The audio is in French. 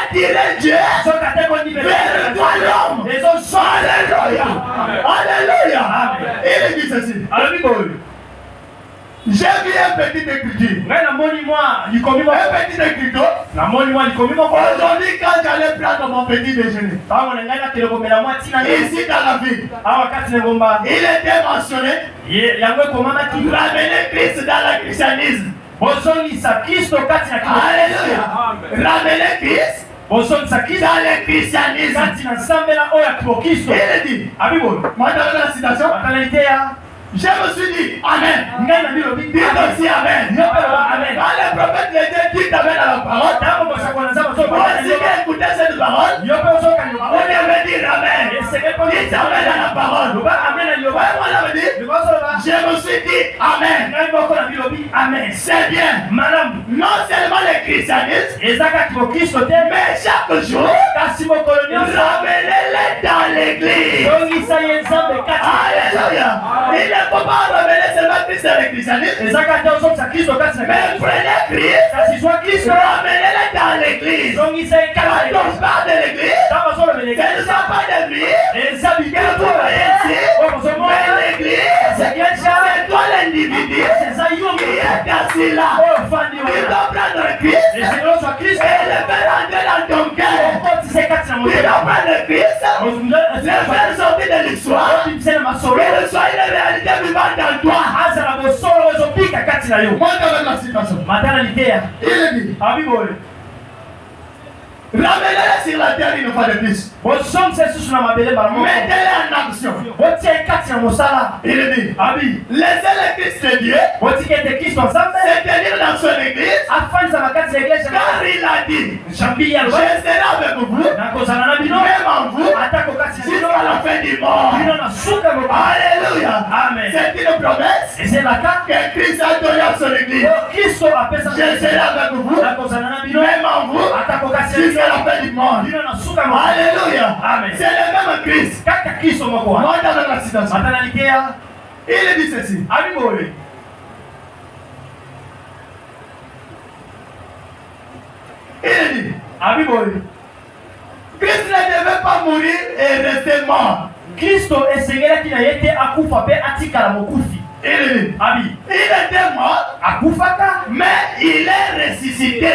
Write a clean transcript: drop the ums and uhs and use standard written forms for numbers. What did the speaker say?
attirer Dieu vers toi l'homme. Alléluia. Alléluia. Il dit ceci. J'ai vu un petit écriture. Un petit écriture. Aujourd'hui, quand j'allais prendre mon petit déjeuner, ici dans la ville, il était mentionné ramener Christ dans le christianisme. Alléluia. Ramener Christ dans le christianisme. Il dit, moi dans la citation, je me suis dit, Amen. Dites aussi Amen. Quand le prophète les dit Amen à la parole, moi aussi j'ai écouté cette parole, on devait dire Amen. Dites Amen à la parole. Je me suis dit Amen. C'est bien. Non seulement le christianisme, mais chaque jour, ramenez-les dans l'église. Alléluia. Il ne faut pas ramener seulement Christ dans le christianisme, mais prenez Christ, ramenez-les dans l'église. Quand on parle de l'église, ce ne sont pas des vies que vous voyez ici, mais l'église, c'est toi l'individu qui est assis là. Tu dois prendre Christ et le faire entrer dans ton cœur. Tu dois prendre Christ, le faire sortir de l'histoire, que le soit une réalité vivante dans toi. Moi, dans la situation, il dit, ramenez-les sur la terre une fois de plus. Mettez-les en action. Il dit, laissez le Christ de Dieu se tenir dans son église, car il a dit, je serai avec vous, même en vous, jusqu'à la fin du monde. Alléluia. C'est une promesse que Christ a donnée à son église. Je serai avec vous, même en vous, jusqu'à la fin du monde. Alléluia. C'est le même Christ. Moi dans la situation, il dit ceci. Il dit, Christ ne devait pas mourir et rester mort. Il était mort, mais il est ressuscité.